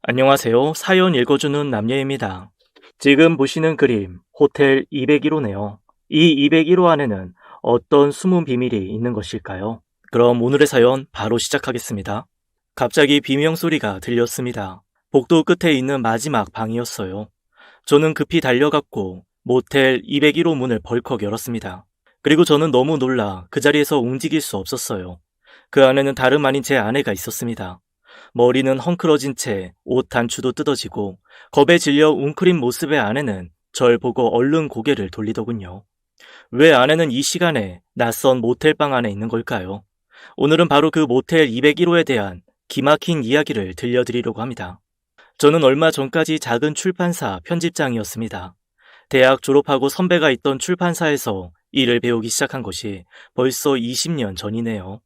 안녕하세요. 사연 읽어주는 남녀입니다. 지금 보시는 그림, 호텔 201호네요. 이 201호 안에는 어떤 숨은 비밀이 있는 것일까요? 그럼 오늘의 사연 바로 시작하겠습니다. 갑자기 비명 소리가 들렸습니다. 복도 끝에 있는 마지막 방이었어요. 저는 급히 달려갔고 모텔 201호 문을 벌컥 열었습니다. 그리고 저는 너무 놀라 그 자리에서 움직일 수 없었어요. 그 안에는 다름 아닌 제 아내가 있었습니다. 머리는 헝클어진 채 옷 단추도 뜯어지고 겁에 질려 웅크린 모습의 아내는 절 보고 얼른 고개를 돌리더군요. 왜 아내는 이 시간에 낯선 모텔방 안에 있는 걸까요? 오늘은 바로 그 모텔 201호에 대한 기막힌 이야기를 들려드리려고 합니다. 저는 얼마 전까지 작은 출판사 편집장이었습니다. 대학 졸업하고 선배가 있던 출판사에서 일을 배우기 시작한 것이 벌써 20년 전이네요.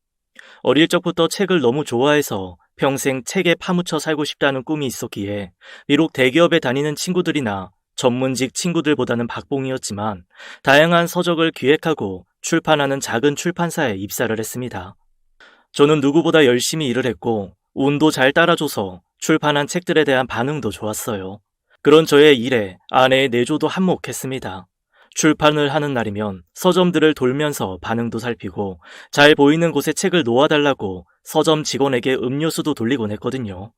어릴 적부터 책을 너무 좋아해서 평생 책에 파묻혀 살고 싶다는 꿈이 있었기에 비록 대기업에 다니는 친구들이나 전문직 친구들보다는 박봉이었지만 다양한 서적을 기획하고 출판하는 작은 출판사에 입사를 했습니다. 저는 누구보다 열심히 일을 했고 운도 잘 따라줘서 출판한 책들에 대한 반응도 좋았어요. 그런 저의 일에 아내의 내조도 한몫했습니다. 출판을 하는 날이면 서점들을 돌면서 반응도 살피고 잘 보이는 곳에 책을 놓아달라고 서점 직원에게 음료수도 돌리곤 했거든요.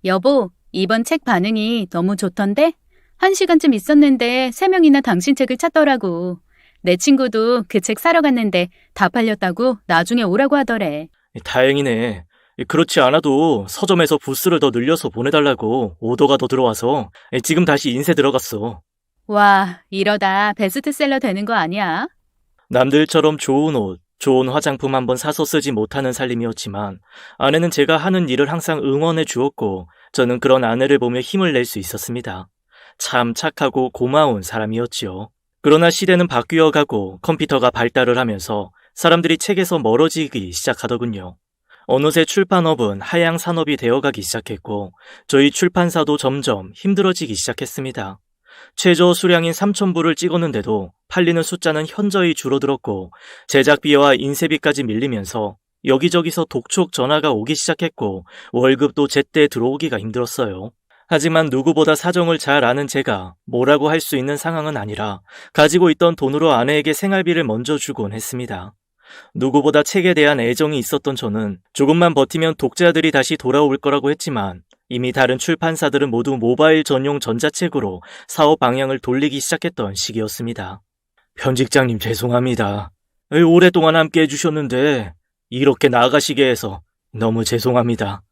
여보, 이번 책 반응이 너무 좋던데? 1시간쯤 있었는데 3명이나 당신 책을 찾더라고. 내 친구도 그 책 사러 갔는데 다 팔렸다고 나중에 오라고 하더래. 다행이네. 그렇지 않아도 서점에서 부스를 더 늘려서 보내달라고 오더가 더 들어와서 지금 다시 인쇄 들어갔어. 와, 이러다 베스트셀러 되는 거 아니야? 남들처럼 좋은 옷, 좋은 화장품 한번 사서 쓰지 못하는 살림이었지만 아내는 제가 하는 일을 항상 응원해 주었고 저는 그런 아내를 보며 힘을 낼 수 있었습니다. 참 착하고 고마운 사람이었지요. 그러나 시대는 바뀌어 가고 컴퓨터가 발달을 하면서 사람들이 책에서 멀어지기 시작하더군요. 어느새 출판업은 하향 산업이 되어가기 시작했고 저희 출판사도 점점 힘들어지기 시작했습니다. 최저 수량인 3,000부를 찍었는데도 팔리는 숫자는 현저히 줄어들었고 제작비와 인쇄비까지 밀리면서 여기저기서 독촉 전화가 오기 시작했고 월급도 제때 들어오기가 힘들었어요. 하지만 누구보다 사정을 잘 아는 제가 뭐라고 할 수 있는 상황은 아니라 가지고 있던 돈으로 아내에게 생활비를 먼저 주곤 했습니다. 누구보다 책에 대한 애정이 있었던 저는 조금만 버티면 독자들이 다시 돌아올 거라고 했지만 이미 다른 출판사들은 모두 모바일 전용 전자책으로 사업 방향을 돌리기 시작했던 시기였습니다. 편집장님 죄송합니다. 오랫동안 함께 해주셨는데 이렇게 나가시게 해서 너무 죄송합니다.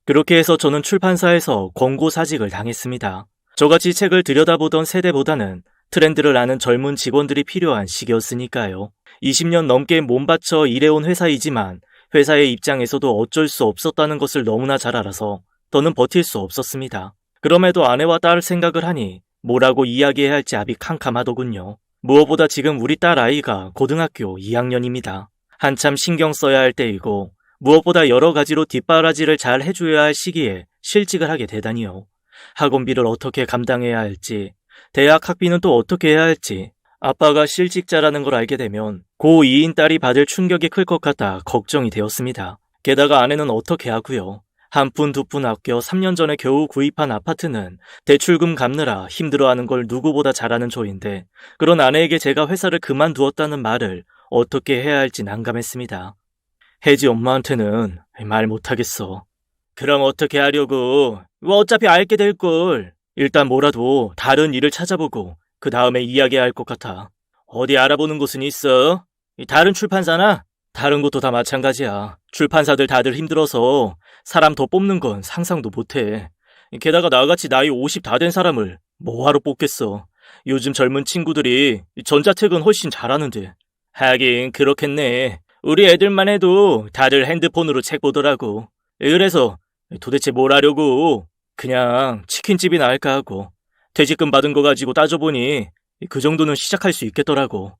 그렇게 해서 저는 출판사에서 권고사직을 당했습니다. 저같이 책을 들여다보던 세대보다는 트렌드를 아는 젊은 직원들이 필요한 시기였으니까요. 20년 넘게 몸바쳐 일해온 회사이지만 회사의 입장에서도 어쩔 수 없었다는 것을 너무나 잘 알아서 더는 버틸 수 없었습니다. 그럼에도 아내와 딸 생각을 하니 뭐라고 이야기해야 할지 압이 캄캄하더군요. 무엇보다 지금 우리 딸 아이가 고등학교 2학년입니다. 한참 신경 써야 할 때이고 무엇보다 여러 가지로 뒷바라지를 잘 해줘야 할 시기에 실직을 하게 되다니요. 학원비를 어떻게 감당해야 할지, 대학 학비는 또 어떻게 해야 할지, 아빠가 실직자라는 걸 알게 되면 고2인 딸이 받을 충격이 클 것 같아 걱정이 되었습니다. 게다가 아내는 어떻게 하고요. 한 푼 두 푼 아껴 3년 전에 겨우 구입한 아파트는 대출금 갚느라 힘들어하는 걸 누구보다 잘 아는 저인데 그런 아내에게 제가 회사를 그만두었다는 말을 어떻게 해야 할지 난감했습니다. 혜지 엄마한테는 말 못하겠어. 그럼 어떻게 하려고? 어차피 알게 될걸. 일단 뭐라도 다른 일을 찾아보고 그 다음에 이야기해야 할 것 같아. 어디 알아보는 곳은 있어? 다른 출판사나? 다른 곳도 다 마찬가지야. 출판사들 다들 힘들어서 사람 더 뽑는 건 상상도 못해. 게다가 나같이 나이 50 다 된 사람을 뭐하러 뽑겠어. 요즘 젊은 친구들이 전자책은 훨씬 잘하는데. 하긴 그렇겠네. 우리 애들만 해도 다들 핸드폰으로 책 보더라고. 그래서 도대체 뭘 하려고? 그냥 치킨집이나 할까 하고. 퇴직금 받은 거 가지고 따져보니 그 정도는 시작할 수 있겠더라고.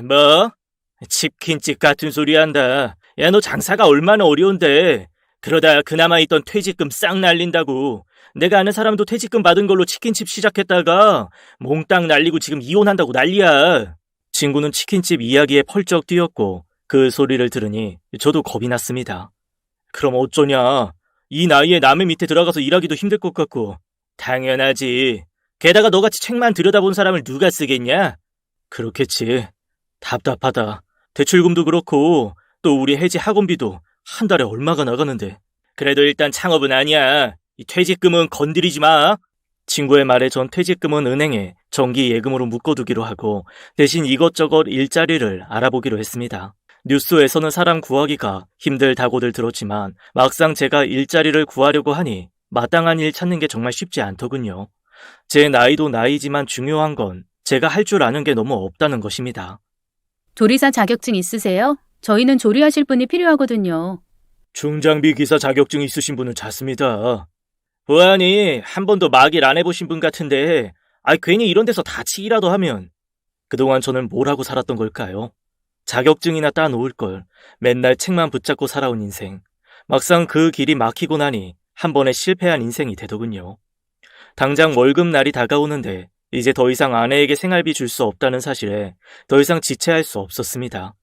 뭐? 치킨집 같은 소리 한다. 야, 너 장사가 얼마나 어려운데. 그러다 그나마 있던 퇴직금 싹 날린다고. 내가 아는 사람도 퇴직금 받은 걸로 치킨집 시작했다가 몽땅 날리고 지금 이혼한다고 난리야. 친구는 치킨집 이야기에 펄쩍 뛰었고 그 소리를 들으니 저도 겁이 났습니다. 그럼 어쩌냐? 이 나이에 남의 밑에 들어가서 일하기도 힘들 것 같고. 당연하지. 게다가 너같이 책만 들여다본 사람을 누가 쓰겠냐? 그렇겠지. 답답하다. 대출금도 그렇고 또 우리 혜지 학원비도 한 달에 얼마가 나가는데. 그래도 일단 창업은 아니야. 이 퇴직금은 건드리지 마. 친구의 말에 전 퇴직금은 은행에 정기 예금으로 묶어두기로 하고 대신 이것저것 일자리를 알아보기로 했습니다. 뉴스에서는 사람 구하기가 힘들다고들 들었지만 막상 제가 일자리를 구하려고 하니 마땅한 일 찾는 게 정말 쉽지 않더군요. 제 나이도 나이지만 중요한 건 제가 할 줄 아는 게 너무 없다는 것입니다. 조리사 자격증 있으세요? 저희는 조리하실 분이 필요하거든요. 중장비 기사 자격증 있으신 분은 찾습니다. 보아니 한 번도 막 일 안 해보신 분 같은데 괜히 이런 데서 다치기라도 하면. 그동안 저는 뭘 하고 살았던 걸까요? 자격증이나 따놓을 걸 맨날 책만 붙잡고 살아온 인생. 막상 그 길이 막히고 나니 한 번에 실패한 인생이 되더군요. 당장 월급날이 다가오는데 이제 더 이상 아내에게 생활비 줄 수 없다는 사실에 더 이상 지체할 수 없었습니다.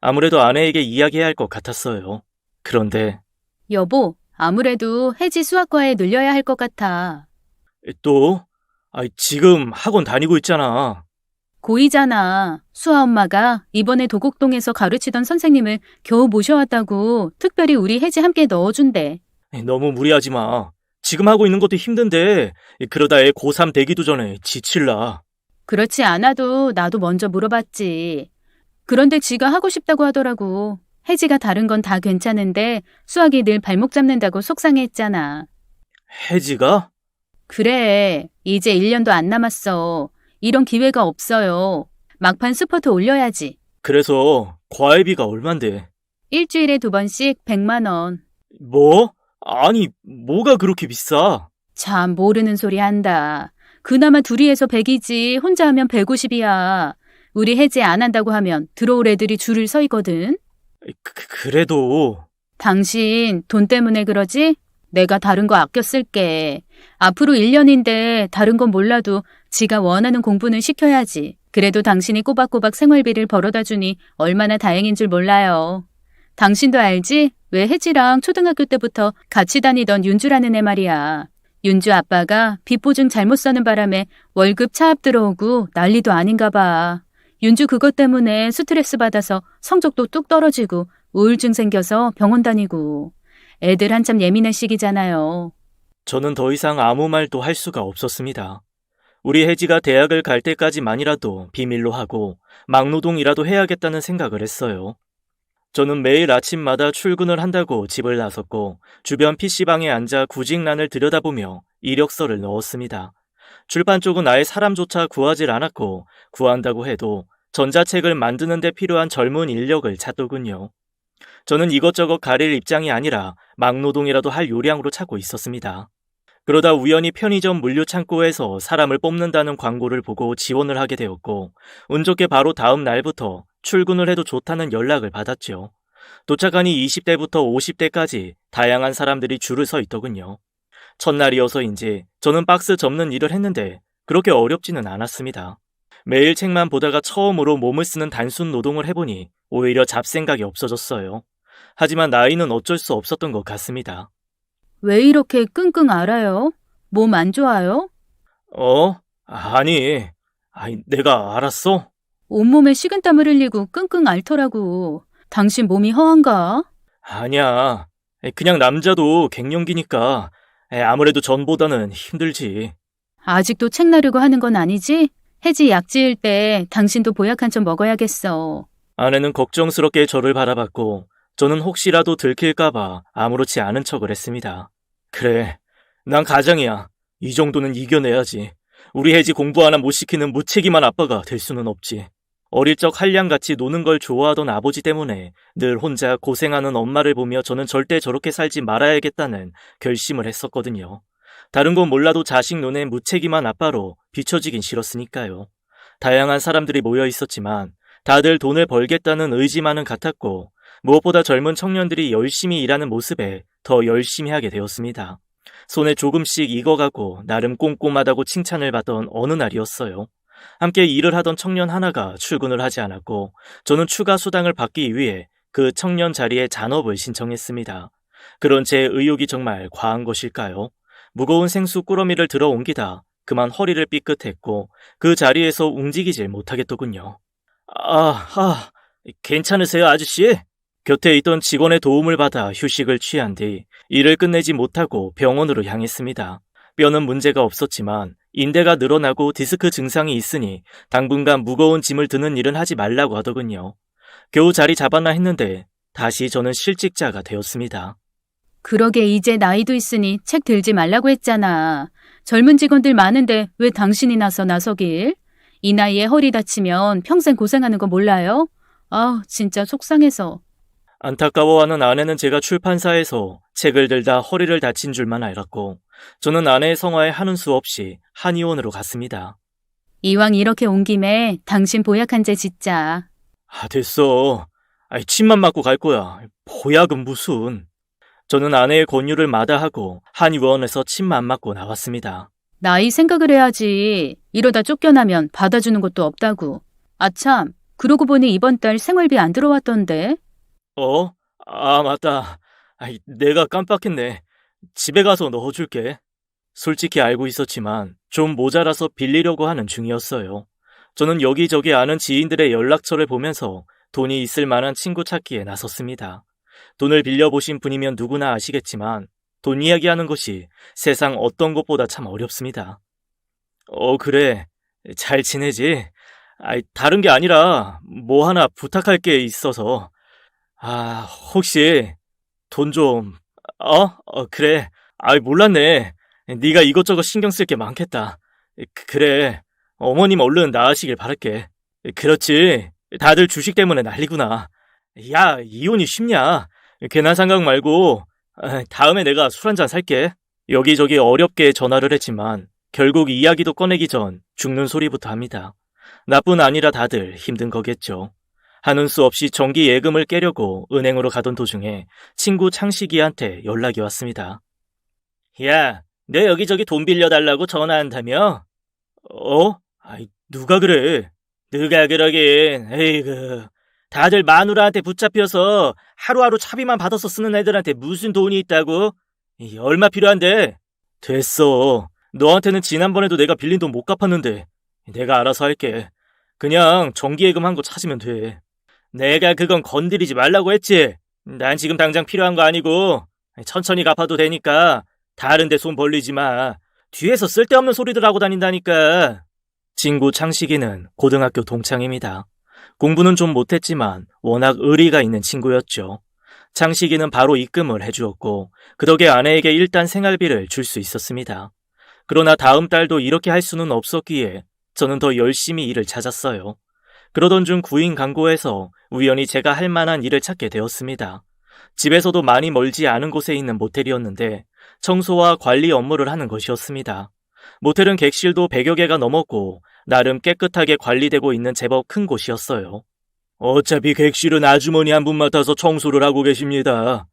아무래도 아내에게 이야기해야 할 것 같았어요. 그런데 여보, 아무래도 혜지 수학과에 늘려야 할 것 같아. 또? 지금 학원 다니고 있잖아. 고이잖아. 수아 엄마가 이번에 도곡동에서 가르치던 선생님을 겨우 모셔왔다고 특별히 우리 혜지 함께 넣어준대. 너무 무리하지 마. 지금 하고 있는 것도 힘든데 그러다 애 고3 되기도 전에 지칠라. 그렇지 않아도 나도 먼저 물어봤지. 그런데 지가 하고 싶다고 하더라고. 혜지가 다른 건 다 괜찮은데 수학이 늘 발목 잡는다고 속상해했잖아. 혜지가? 그래. 이제 1년도 안 남았어. 이런 기회가 없어요. 막판 스퍼트 올려야지. 그래서 과외비가 얼만데? 일주일에 2번씩 100만 원. 뭐? 아니, 뭐가 그렇게 비싸? 참 모르는 소리 한다. 그나마 둘이 해서 100이지 혼자 하면 150이야. 우리 혜지 안 한다고 하면 들어올 애들이 줄을 서 있거든. 그래도... 당신 돈 때문에 그러지? 내가 다른 거 아껴 쓸게. 앞으로 1년인데 다른 건 몰라도 지가 원하는 공부는 시켜야지. 그래도 당신이 꼬박꼬박 생활비를 벌어다 주니 얼마나 다행인 줄 몰라요. 당신도 알지? 왜 혜지랑 초등학교 때부터 같이 다니던 윤주라는 애 말이야. 윤주 아빠가 빚 보증 잘못 써는 바람에 월급 차압 들어오고 난리도 아닌가 봐. 윤주 그것 때문에 스트레스 받아서 성적도 뚝 떨어지고 우울증 생겨서 병원 다니고. 애들 한참 예민한 시기잖아요. 저는 더 이상 아무 말도 할 수가 없었습니다. 우리 혜지가 대학을 갈 때까지만이라도 비밀로 하고 막노동이라도 해야겠다는 생각을 했어요. 저는 매일 아침마다 출근을 한다고 집을 나섰고 주변 PC방에 앉아 구직란을 들여다보며 이력서를 넣었습니다. 출판 쪽은 아예 사람조차 구하질 않았고 구한다고 해도 전자책을 만드는 데 필요한 젊은 인력을 찾더군요. 저는 이것저것 가릴 입장이 아니라 막노동이라도 할 요량으로 찾고 있었습니다. 그러다 우연히 편의점 물류창고에서 사람을 뽑는다는 광고를 보고 지원을 하게 되었고 운 좋게 바로 다음 날부터 출근을 해도 좋다는 연락을 받았죠. 도착하니 20대부터 50대까지 다양한 사람들이 줄을 서 있더군요. 첫날이어서인지 저는 박스 접는 일을 했는데 그렇게 어렵지는 않았습니다. 매일 책만 보다가 처음으로 몸을 쓰는 단순 노동을 해보니 오히려 잡생각이 없어졌어요. 하지만 나이는 어쩔 수 없었던 것 같습니다. 왜 이렇게 끙끙 앓아요? 몸 안 좋아요? 아니, 내가 알았어? 온몸에 식은땀을 흘리고 끙끙 앓더라고. 당신 몸이 허한가? 아니야. 그냥 남자도 갱년기니까 아무래도 전보다는 힘들지. 아직도 책 나르고 하는 건 아니지? 혜지 약 지을 때 당신도 보약 한 점 먹어야겠어. 아내는 걱정스럽게 저를 바라봤고 저는 혹시라도 들킬까봐 아무렇지 않은 척을 했습니다. 그래, 난 가장이야. 이 정도는 이겨내야지. 우리 혜지 공부 하나 못 시키는 무책임한 아빠가 될 수는 없지. 어릴 적 한량같이 노는 걸 좋아하던 아버지 때문에 늘 혼자 고생하는 엄마를 보며 저는 절대 저렇게 살지 말아야겠다는 결심을 했었거든요. 다른 건 몰라도 자식 눈에 무책임한 아빠로 비춰지긴 싫었으니까요. 다양한 사람들이 모여 있었지만 다들 돈을 벌겠다는 의지만은 같았고 무엇보다 젊은 청년들이 열심히 일하는 모습에 더 열심히 하게 되었습니다. 손에 조금씩 익어가고 나름 꼼꼼하다고 칭찬을 받던 어느 날이었어요. 함께 일을 하던 청년 하나가 출근을 하지 않았고 저는 추가 수당을 받기 위해 그 청년 자리에 잔업을 신청했습니다. 그런 제 의욕이 정말 과한 것일까요? 무거운 생수 꾸러미를 들어 옮기다 그만 허리를 삐끗했고 그 자리에서 움직이질 못하겠더군요. 괜찮으세요, 아저씨? 곁에 있던 직원의 도움을 받아 휴식을 취한 뒤 일을 끝내지 못하고 병원으로 향했습니다. 뼈는 문제가 없었지만 인대가 늘어나고 디스크 증상이 있으니 당분간 무거운 짐을 드는 일은 하지 말라고 하더군요. 겨우 자리 잡았나 했는데 다시 저는 실직자가 되었습니다. 그러게 이제 나이도 있으니 책 들지 말라고 했잖아. 젊은 직원들 많은데 왜 당신이 나서길? 이 나이에 허리 다치면 평생 고생하는 거 몰라요? 진짜 속상해서. 안타까워하는 아내는 제가 출판사에서 책을 들다 허리를 다친 줄만 알았고 저는 아내의 성화에 하는 수 없이 한의원으로 갔습니다. 이왕 이렇게 온 김에 당신 보약 한 제 짓자. 됐어. 침만 맞고 갈 거야. 보약은 무슨. 저는 아내의 권유를 마다하고 한의원에서 침만 맞고 나왔습니다. 나이 생각을 해야지. 이러다 쫓겨나면 받아주는 것도 없다고. 아참, 그러고 보니 이번 달 생활비 안 들어왔던데. 맞다. 내가 깜빡했네. 집에 가서 넣어줄게. 솔직히 알고 있었지만 좀 모자라서 빌리려고 하는 중이었어요. 저는 여기저기 아는 지인들의 연락처를 보면서 돈이 있을 만한 친구 찾기에 나섰습니다. 돈을 빌려보신 분이면 누구나 아시겠지만 돈 이야기하는 것이 세상 어떤 것보다 참 어렵습니다. 그래. 잘 지내지? 다른 게 아니라 뭐 하나 부탁할 게 있어서. 혹시 돈 좀... 그래. 몰랐네. 네가 이것저것 신경 쓸 게 많겠다. 그래. 어머님 얼른 나으시길 바랄게. 그렇지. 다들 주식 때문에 난리구나. 야, 이혼이 쉽냐? 괜한 생각 말고 다음에 내가 술 한잔 살게. 여기저기 어렵게 전화를 했지만 결국 이야기도 꺼내기 전 죽는 소리부터 합니다. 나뿐 아니라 다들 힘든 거겠죠. 하는 수 없이 정기 예금을 깨려고 은행으로 가던 도중에 친구 창식이한테 연락이 왔습니다. 야, 너 여기저기 돈 빌려달라고 전화한다며? 누가 그래? 누가 그러긴. 에이그. 다들 마누라한테 붙잡혀서 하루하루 차비만 받아서 쓰는 애들한테 무슨 돈이 있다고? 얼마 필요한데? 됐어. 너한테는 지난번에도 내가 빌린 돈 못 갚았는데 내가 알아서 할게. 그냥 정기예금 한 거 찾으면 돼. 내가 그건 건드리지 말라고 했지. 난 지금 당장 필요한 거 아니고 천천히 갚아도 되니까 다른 데 손 벌리지 마. 뒤에서 쓸데없는 소리들 하고 다닌다니까. 친구 창식이는 고등학교 동창입니다. 공부는 좀 못했지만 워낙 의리가 있는 친구였죠. 창식이는 바로 입금을 해주었고 그 덕에 아내에게 일단 생활비를 줄 수 있었습니다. 그러나 다음 달도 이렇게 할 수는 없었기에 저는 더 열심히 일을 찾았어요. 그러던 중 구인 광고에서 우연히 제가 할 만한 일을 찾게 되었습니다. 집에서도 많이 멀지 않은 곳에 있는 모텔이었는데 청소와 관리 업무를 하는 것이었습니다. 모텔은 객실도 100여 개가 넘었고 나름 깨끗하게 관리되고 있는 제법 큰 곳이었어요. 어차피 객실은 아주머니 한 분 맡아서 청소를 하고 계십니다.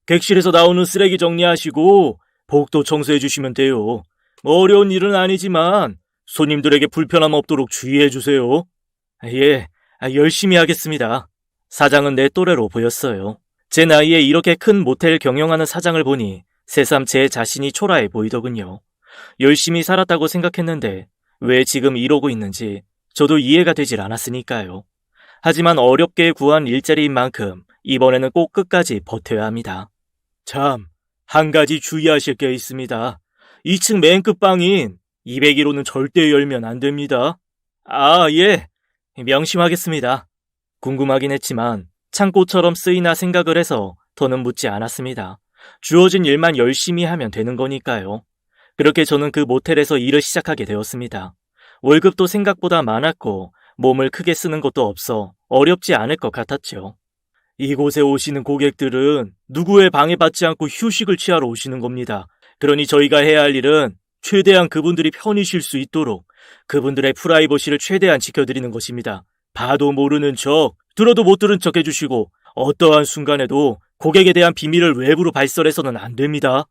객실에서 나오는 쓰레기 정리하시고 복도 청소해 주시면 돼요. 어려운 일은 아니지만 손님들에게 불편함 없도록 주의해 주세요. 예, 열심히 하겠습니다. 사장은 내 또래로 보였어요. 제 나이에 이렇게 큰 모텔 경영하는 사장을 보니 새삼 제 자신이 초라해 보이더군요. 열심히 살았다고 생각했는데 왜 지금 이러고 있는지 저도 이해가 되질 않았으니까요. 하지만 어렵게 구한 일자리인 만큼 이번에는 꼭 끝까지 버텨야 합니다. 참, 한 가지 주의하실 게 있습니다. 2층 맨 끝방인 201호는 절대 열면 안 됩니다. 예. 명심하겠습니다. 궁금하긴 했지만 창고처럼 쓰이나 생각을 해서 더는 묻지 않았습니다. 주어진 일만 열심히 하면 되는 거니까요. 그렇게 저는 그 모텔에서 일을 시작하게 되었습니다. 월급도 생각보다 많았고 몸을 크게 쓰는 것도 없어 어렵지 않을 것 같았죠. 이곳에 오시는 고객들은 누구의 방해받지 않고 휴식을 취하러 오시는 겁니다. 그러니 저희가 해야 할 일은 최대한 그분들이 편히 쉴 수 있도록 그분들의 프라이버시를 최대한 지켜드리는 것입니다. 봐도 모르는 척, 들어도 못 들은 척 해주시고 어떠한 순간에도 고객에 대한 비밀을 외부로 발설해서는 안 됩니다.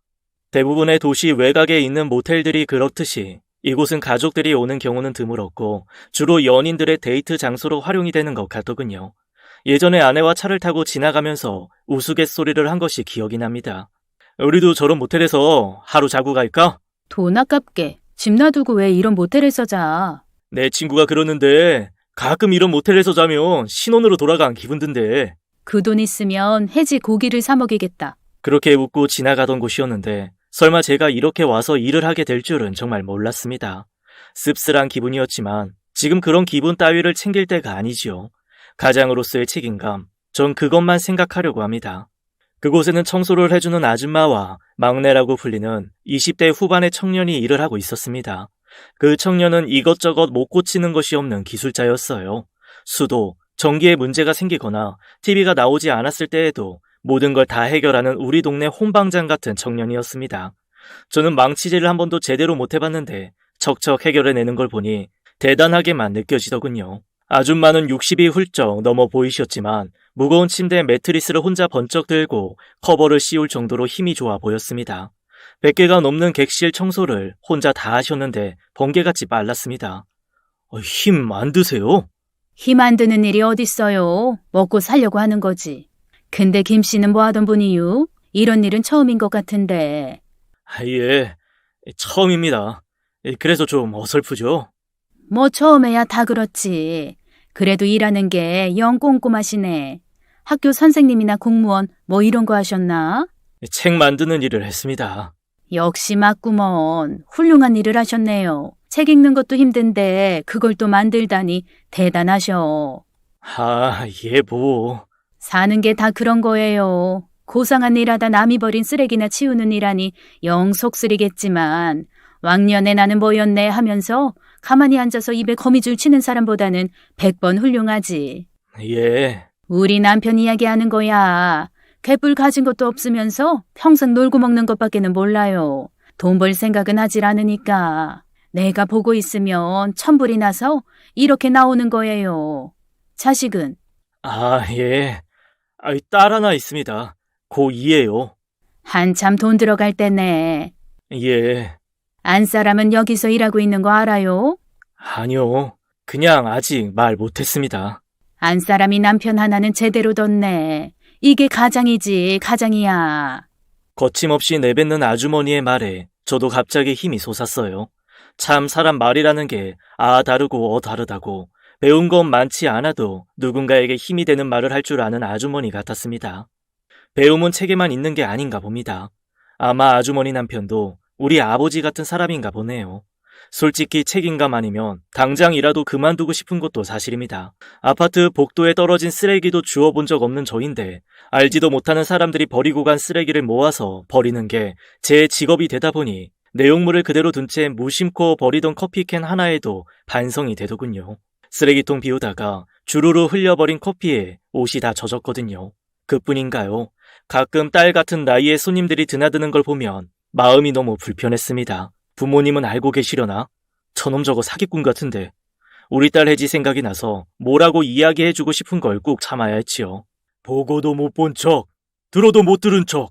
대부분의 도시 외곽에 있는 모텔들이 그렇듯이 이곳은 가족들이 오는 경우는 드물었고 주로 연인들의 데이트 장소로 활용이 되는 것 같더군요. 예전에 아내와 차를 타고 지나가면서 우스갯소리를 한 것이 기억이 납니다. 우리도 저런 모텔에서 하루 자고 갈까? 돈 아깝게 집 놔두고 왜 이런 모텔에서 자? 내 친구가 그러는데 가끔 이런 모텔에서 자면 신혼으로 돌아간 기분 든대. 그 돈 있으면 해지 고기를 사 먹이겠다. 그렇게 웃고 지나가던 곳이었는데 설마 제가 이렇게 와서 일을 하게 될 줄은 정말 몰랐습니다. 씁쓸한 기분이었지만 지금 그런 기분 따위를 챙길 때가 아니지요. 가장으로서의 책임감, 전 그것만 생각하려고 합니다. 그곳에는 청소를 해주는 아줌마와 막내라고 불리는 20대 후반의 청년이 일을 하고 있었습니다. 그 청년은 이것저것 못 고치는 것이 없는 기술자였어요. 수도, 전기에 문제가 생기거나 TV가 나오지 않았을 때에도 모든 걸 다 해결하는 우리 동네 홍방장 같은 청년이었습니다. 저는 망치질을 한 번도 제대로 못 해봤는데 척척 해결해내는 걸 보니 대단하게만 느껴지더군요. 아줌마는 60이 훌쩍 넘어 보이셨지만 무거운 침대에 매트리스를 혼자 번쩍 들고 커버를 씌울 정도로 힘이 좋아 보였습니다. 100개가 넘는 객실 청소를 혼자 다 하셨는데 번개같이 빨랐습니다. 힘 안 드세요? 힘 안 드는 일이 어딨어요. 먹고 살려고 하는 거지. 근데 김 씨는 뭐 하던 분이유? 이런 일은 처음인 것 같은데. 예, 처음입니다. 그래서 좀 어설프죠? 뭐 처음에야 다 그렇지. 그래도 일하는 게 영 꼼꼼하시네. 학교 선생님이나 공무원 뭐 이런 거 하셨나? 책 만드는 일을 했습니다. 역시 맞구먼. 훌륭한 일을 하셨네요. 책 읽는 것도 힘든데 그걸 또 만들다니 대단하셔. 예, 뭐. 사는 게 다 그런 거예요. 고상한 일하다 남이 버린 쓰레기나 치우는 일하니 영 속쓰리겠지만 왕년에 나는 뭐였네 하면서 가만히 앉아서 입에 거미줄 치는 사람보다는 100번 훌륭하지. 예. 우리 남편 이야기하는 거야. 개뿔 가진 것도 없으면서 평생 놀고 먹는 것밖에는 몰라요. 돈 벌 생각은 하질 않으니까. 내가 보고 있으면 천불이 나서 이렇게 나오는 거예요. 자식은? 예. 딸 하나 있습니다. 고2예요. 한참 돈 들어갈 때네. 예. 안 사람은 여기서 일하고 있는 거 알아요? 아니요. 그냥 아직 말 못했습니다. 안 사람이 남편 하나는 제대로 뒀네. 이게 가장이지, 가장이야. 거침없이 내뱉는 아주머니의 말에 저도 갑자기 힘이 솟았어요. 참 사람 말이라는 게 다르고 다르다고 배운 건 많지 않아도 누군가에게 힘이 되는 말을 할 줄 아는 아주머니 같았습니다. 배움은 책에만 있는 게 아닌가 봅니다. 아마 아주머니 남편도 우리 아버지 같은 사람인가 보네요. 솔직히 책임감 아니면 당장이라도 그만두고 싶은 것도 사실입니다. 아파트 복도에 떨어진 쓰레기도 주워본 적 없는 저인데 알지도 못하는 사람들이 버리고 간 쓰레기를 모아서 버리는 게 제 직업이 되다 보니 내용물을 그대로 둔 채 무심코 버리던 커피캔 하나에도 반성이 되더군요. 쓰레기통 비우다가 주르르 흘려버린 커피에 옷이 다 젖었거든요. 그뿐인가요? 가끔 딸 같은 나이의 손님들이 드나드는 걸 보면 마음이 너무 불편했습니다. 부모님은 알고 계시려나? 저놈 저거 사기꾼 같은데. 우리 딸 혜지 생각이 나서 뭐라고 이야기해주고 싶은 걸 꾹 참아야 했지요. 보고도 못 본 척, 들어도 못 들은 척.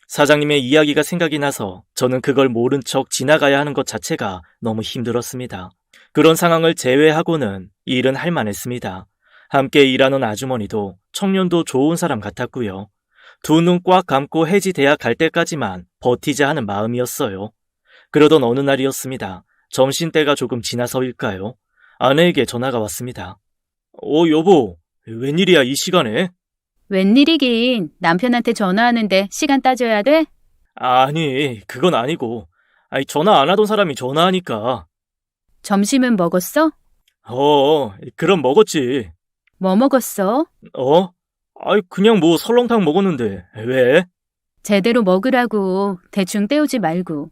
사장님의 이야기가 생각이 나서 저는 그걸 모른 척 지나가야 하는 것 자체가 너무 힘들었습니다. 그런 상황을 제외하고는 일은 할 만했습니다. 함께 일하는 아주머니도 청년도 좋은 사람 같았고요. 두 눈 꽉 감고 혜지 대학 갈 때까지만 버티자 하는 마음이었어요. 그러던 어느 날이었습니다. 점심때가 조금 지나서일까요? 아내에게 전화가 왔습니다. 여보, 웬일이야 이 시간에? 웬일이긴. 남편한테 전화하는데 시간 따져야 돼? 아니, 그건 아니고. 전화 안 하던 사람이 전화하니까. 점심은 먹었어? 그럼 먹었지. 뭐 먹었어? 그냥 뭐 설렁탕 먹었는데. 왜? 제대로 먹으라고. 대충 때우지 말고.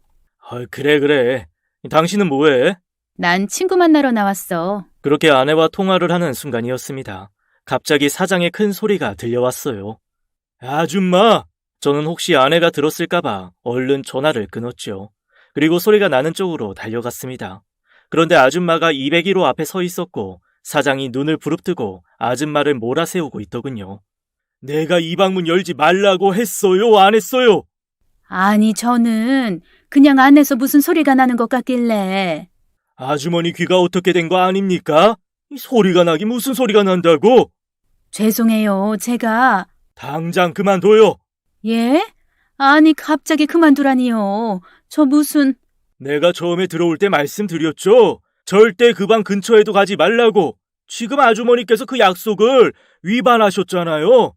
그래. 당신은 뭐해? 난 친구 만나러 나왔어. 그렇게 아내와 통화를 하는 순간이었습니다. 갑자기 사장의 큰 소리가 들려왔어요. 아줌마! 저는 혹시 아내가 들었을까봐 얼른 전화를 끊었죠. 그리고 소리가 나는 쪽으로 달려갔습니다. 그런데 아줌마가 201호 앞에 서 있었고 사장이 눈을 부릅뜨고 아줌마를 몰아세우고 있더군요. 내가 이 방문 열지 말라고 했어요? 안 했어요? 아니, 저는 그냥 안에서 무슨 소리가 나는 것 같길래. 아주머니 귀가 어떻게 된 거 아닙니까? 소리가 나기 무슨 소리가 난다고? 죄송해요. 제가. 당장 그만둬요. 예? 아니, 갑자기 그만두라니요. 저 무슨. 내가 처음에 들어올 때 말씀드렸죠? 절대 그 방 근처에도 가지 말라고. 지금 아주머니께서 그 약속을 위반하셨잖아요.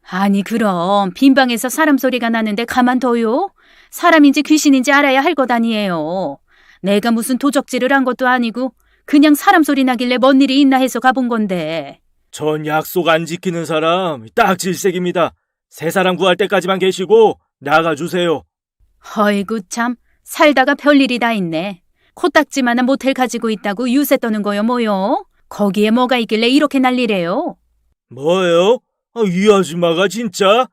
아니, 그럼 빈방에서 사람 소리가 나는데 가만둬요? 사람인지 귀신인지 알아야 할 것 아니에요. 내가 무슨 도적질을 한 것도 아니고 그냥 사람 소리 나길래 뭔 일이 있나 해서 가본 건데. 전 약속 안 지키는 사람 딱 질색입니다. 새 사람 구할 때까지만 계시고 나가주세요. 허이구 참, 살다가 별일이 다 있네. 코딱지만한 모텔 가지고 있다고 유세 떠는 거요 뭐요? 거기에 뭐가 있길래 이렇게 난리래요? 뭐예요? 이 아줌마가 진짜?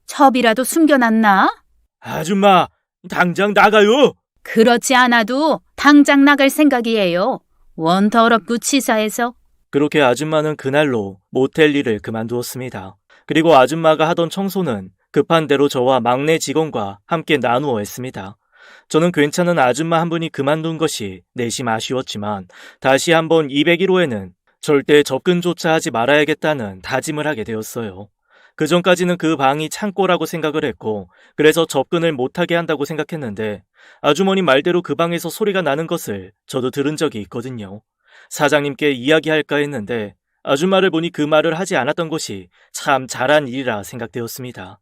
첩이라도 숨겨놨나? 아줌마, 당장 나가요. 그렇지 않아도 당장 나갈 생각이에요. 원 더럽고 치사해서. 그렇게 아줌마는 그날로 모텔 일을 그만두었습니다. 그리고 아줌마가 하던 청소는 급한 대로 저와 막내 직원과 함께 나누어 했습니다. 저는 괜찮은 아줌마 한 분이 그만둔 것이 내심 아쉬웠지만 다시 한번 201호에는 절대 접근조차 하지 말아야겠다는 다짐을 하게 되었어요. 그 전까지는 그 방이 창고라고 생각을 했고 그래서 접근을 못하게 한다고 생각했는데 아주머니 말대로 그 방에서 소리가 나는 것을 저도 들은 적이 있거든요. 사장님께 이야기할까 했는데 아줌마를 보니 그 말을 하지 않았던 것이 참 잘한 일이라 생각되었습니다.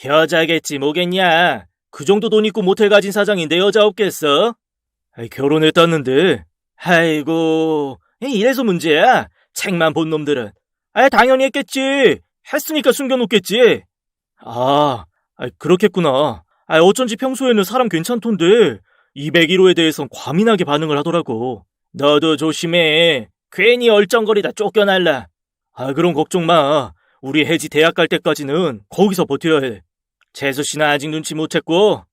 여자겠지 뭐겠냐. 그 정도 돈 있고 모텔 가진 사장인데 여자 없겠어? 결혼했다는데. 아이고, 이래서 문제야. 책만 본 놈들은. 당연히 했겠지. 했으니까 숨겨놓겠지. 그렇겠구나. 어쩐지 평소에는 사람 괜찮던데 201호에 대해선 과민하게 반응을 하더라고. 너도 조심해. 괜히 얼쩡거리다 쫓겨날라. 그럼 걱정 마. 우리 혜지 대학 갈 때까지는 거기서 버텨야 해. 재수 씨는 아직 눈치 못 챘고.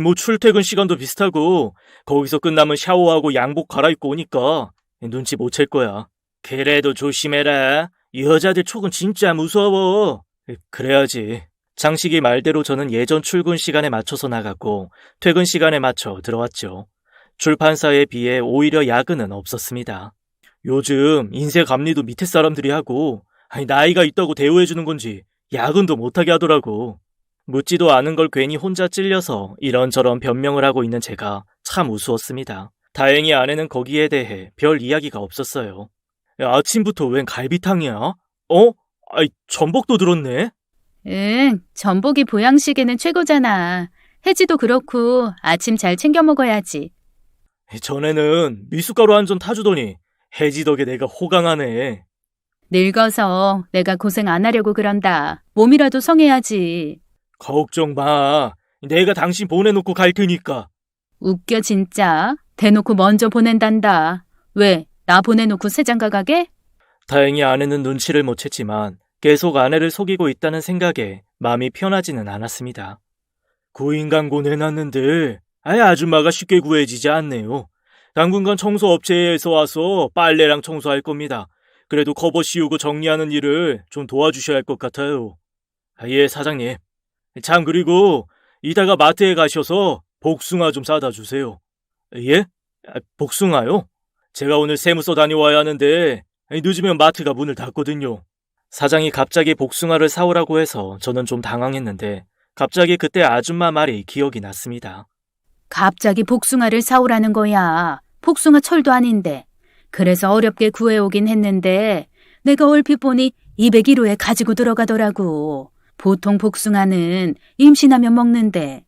뭐 출퇴근 시간도 비슷하고 거기서 끝나면 샤워하고 양복 갈아입고 오니까 눈치 못 챌 거야. 그래도 조심해라. 여자들 촉은 진짜 무서워. 그래야지. 장식이 말대로 저는 예전 출근 시간에 맞춰서 나갔고 퇴근 시간에 맞춰 들어왔죠. 출판사에 비해 오히려 야근은 없었습니다. 요즘 인쇄 감리도 밑에 사람들이 하고 나이가 있다고 대우해주는 건지 야근도 못하게 하더라고. 묻지도 않은 걸 괜히 혼자 찔려서 이런저런 변명을 하고 있는 제가 참 우스웠습니다. 다행히 아내는 거기에 대해 별 이야기가 없었어요. 아침부터 웬 갈비탕이야? 전복도 들었네? 응, 전복이 보양식에는 최고잖아. 혜지도 그렇고 아침 잘 챙겨 먹어야지. 전에는 미숫가루 한 전 타주더니 혜지 덕에 내가 호강하네. 늙어서 내가 고생 안 하려고 그런다. 몸이라도 성해야지. 걱정 마. 내가 당신 보내놓고 갈 테니까. 웃겨 진짜. 대놓고 먼저 보낸단다. 왜? 나 보내놓고 새장가 가게? 다행히 아내는 눈치를 못 챘지만 계속 아내를 속이고 있다는 생각에 마음이 편하지는 않았습니다. 구인광고 내놨는데 아줌마가 쉽게 구해지지 않네요. 당분간 청소업체에서 와서 빨래랑 청소할 겁니다. 그래도 커버 씌우고 정리하는 일을 좀 도와주셔야 할 것 같아요. 예, 사장님. 참 그리고 이따가 마트에 가셔서 복숭아 좀 사다 주세요. 예? 복숭아요? 제가 오늘 세무서 다녀와야 하는데 늦으면 마트가 문을 닫거든요. 사장이 갑자기 복숭아를 사오라고 해서 저는 좀 당황했는데 갑자기 그때 아줌마 말이 기억이 났습니다. 갑자기 복숭아를 사오라는 거야. 복숭아 철도 아닌데. 그래서 어렵게 구해오긴 했는데 내가 얼핏 보니 201호에 가지고 들어가더라고. 보통 복숭아는 임신하면 먹는데.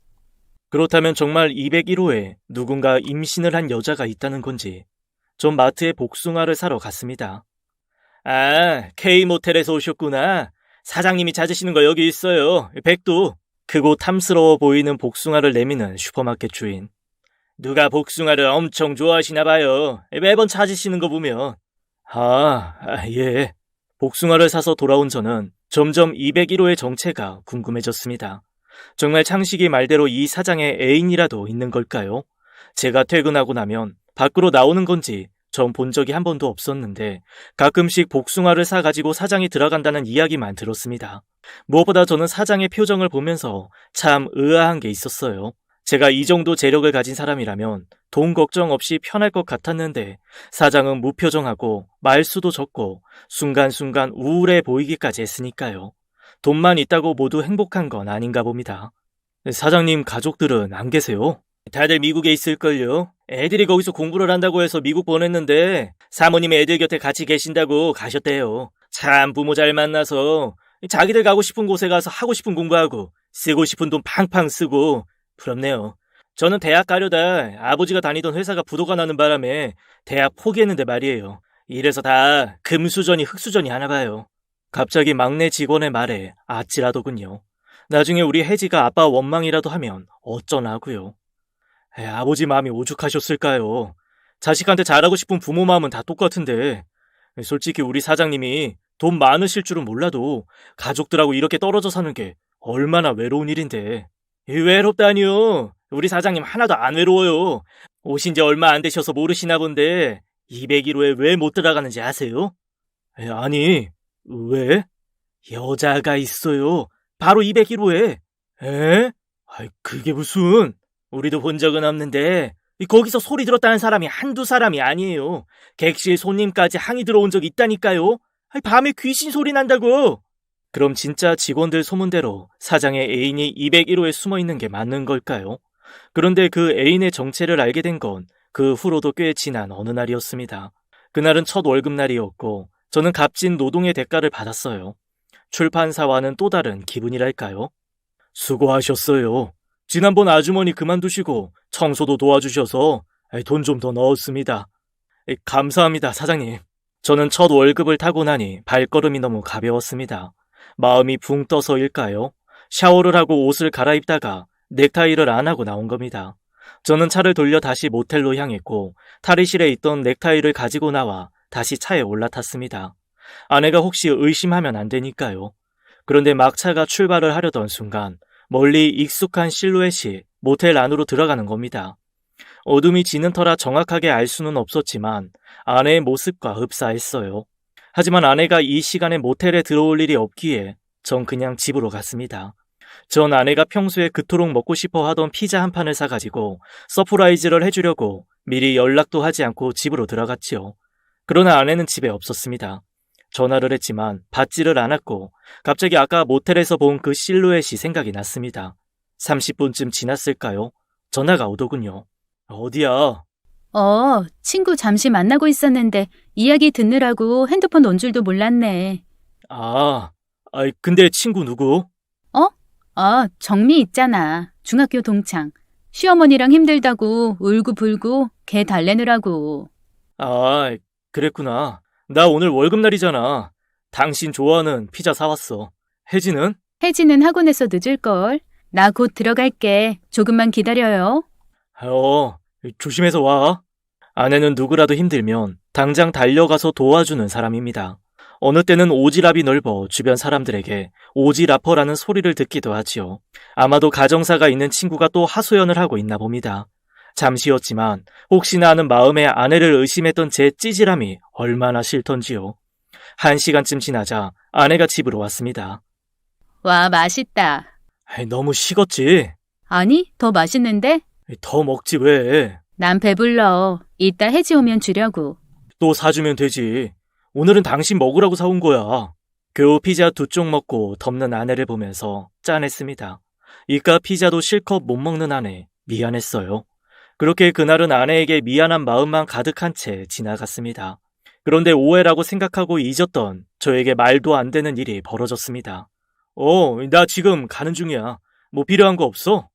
그렇다면 정말 201호에 누군가 임신을 한 여자가 있다는 건지 전 마트에 복숭아를 사러 갔습니다. K모텔에서 오셨구나. 사장님이 찾으시는 거 여기 있어요. 백두. 크고 탐스러워 보이는 복숭아를 내미는 슈퍼마켓 주인. 누가 복숭아를 엄청 좋아하시나 봐요. 매번 찾으시는 거 보면. 예. 복숭아를 사서 돌아온 저는 점점 201호의 정체가 궁금해졌습니다. 정말 창식이 말대로 이 사장의 애인이라도 있는 걸까요? 제가 퇴근하고 나면 밖으로 나오는 건지 전 본 적이 한 번도 없었는데 가끔씩 복숭아를 사가지고 사장이 들어간다는 이야기만 들었습니다. 무엇보다 저는 사장의 표정을 보면서 참 의아한 게 있었어요. 제가 이 정도 재력을 가진 사람이라면 돈 걱정 없이 편할 것 같았는데 사장은 무표정하고 말수도 적고 순간순간 우울해 보이기까지 했으니까요. 돈만 있다고 모두 행복한 건 아닌가 봅니다. 사장님 가족들은 안 계세요? 다들 미국에 있을걸요. 애들이 거기서 공부를 한다고 해서 미국 보냈는데 사모님 애들 곁에 같이 계신다고 가셨대요. 참 부모 잘 만나서 자기들 가고 싶은 곳에 가서 하고 싶은 공부하고 쓰고 싶은 돈 팡팡 쓰고 부럽네요. 저는 대학 가려다 아버지가 다니던 회사가 부도가 나는 바람에 대학 포기했는데 말이에요. 이래서 다 금수저니 흙수저니 하나 봐요. 갑자기 막내 직원의 말에 아찔하더군요. 나중에 우리 혜지가 아빠 원망이라도 하면 어쩌나고요. 아버지 마음이 오죽하셨을까요? 자식한테 잘하고 싶은 부모 마음은 다 똑같은데 솔직히 우리 사장님이 돈 많으실 줄은 몰라도 가족들하고 이렇게 떨어져 사는 게 얼마나 외로운 일인데. 외롭다니요. 우리 사장님 하나도 안 외로워요. 오신 지 얼마 안 되셔서 모르시나 본데 201호에 왜 못 들어가는지 아세요? 아니, 왜? 여자가 있어요. 바로 201호에. 에? 그게 무슨... 우리도 본 적은 없는데 거기서 소리 들었다는 사람이 한두 사람이 아니에요. 객실 손님까지 항의 들어온 적 있다니까요. 밤에 귀신 소리 난다고. 그럼 진짜 직원들 소문대로 사장의 애인이 201호에 숨어있는 게 맞는 걸까요? 그런데 그 애인의 정체를 알게 된 건 그 후로도 꽤 지난 어느 날이었습니다. 그날은 첫 월급날이었고 저는 값진 노동의 대가를 받았어요. 출판사와는 또 다른 기분이랄까요? 수고하셨어요. 지난번 아주머니 그만두시고 청소도 도와주셔서 돈 좀 더 넣었습니다. 감사합니다, 사장님. 저는 첫 월급을 타고 나니 발걸음이 너무 가벼웠습니다. 마음이 붕 떠서일까요? 샤워를 하고 옷을 갈아입다가 넥타이를 안 하고 나온 겁니다. 저는 차를 돌려 다시 모텔로 향했고 탈의실에 있던 넥타이를 가지고 나와 다시 차에 올라탔습니다. 아내가 혹시 의심하면 안 되니까요. 그런데 막 차가 출발을 하려던 순간 멀리 익숙한 실루엣이 모텔 안으로 들어가는 겁니다. 어둠이 지는 터라 정확하게 알 수는 없었지만 아내의 모습과 흡사했어요. 하지만 아내가 이 시간에 모텔에 들어올 일이 없기에 전 그냥 집으로 갔습니다. 전 아내가 평소에 그토록 먹고 싶어 하던 피자 한 판을 사가지고 서프라이즈를 해주려고 미리 연락도 하지 않고 집으로 들어갔지요. 그러나 아내는 집에 없었습니다. 전화를 했지만 받지를 않았고 갑자기 아까 모텔에서 본 그 실루엣이 생각이 났습니다. 30분쯤 지났을까요? 전화가 오더군요. 어디야? 친구 잠시 만나고 있었는데 이야기 듣느라고 핸드폰 온 줄도 몰랐네. 근데 친구 누구? 정미 있잖아. 중학교 동창. 시어머니랑 힘들다고 울고불고 걔 달래느라고. 그랬구나. 나 오늘 월급날이잖아. 당신 좋아하는 피자 사왔어. 혜지는? 혜지는 학원에서 늦을걸. 나 곧 들어갈게. 조금만 기다려요. 조심해서 와. 아내는 누구라도 힘들면 당장 달려가서 도와주는 사람입니다. 어느 때는 오지랖이 넓어 주변 사람들에게 오지라퍼라는 소리를 듣기도 하지요. 아마도 가정사가 있는 친구가 또 하소연을 하고 있나 봅니다. 잠시였지만 혹시나 하는 마음에 아내를 의심했던 제 찌질함이 얼마나 싫던지요. 1시간쯤 지나자 아내가 집으로 왔습니다. 와, 맛있다. 너무 식었지? 아니, 더 맛있는데? 더 먹지 왜? 난 배불러. 이따 혜지 오면 주려고. 또 사주면 되지. 오늘은 당신 먹으라고 사온 거야. 겨우 피자 2쪽 먹고 덮는 아내를 보면서 짠했습니다. 이깟 피자도 실컷 못 먹는 아내, 미안했어요. 그렇게 그날은 아내에게 미안한 마음만 가득한 채 지나갔습니다. 그런데 오해라고 생각하고 잊었던 저에게 말도 안 되는 일이 벌어졌습니다. 나 지금 가는 중이야. 뭐 필요한 거 없어?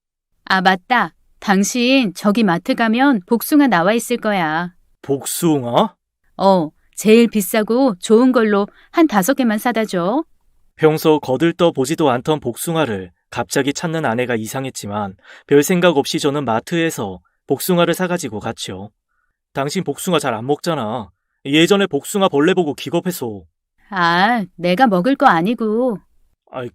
맞다. 당신 저기 마트 가면 복숭아 나와 있을 거야. 복숭아? 제일 비싸고 좋은 걸로 한 5개만 사다 줘. 평소 거들떠 보지도 않던 복숭아를 갑자기 찾는 아내가 이상했지만 별 생각 없이 저는 마트에서 복숭아를 사가지고 갔죠. 당신 복숭아 잘 안 먹잖아. 예전에 복숭아 벌레 보고 기겁했어. 내가 먹을 거 아니고.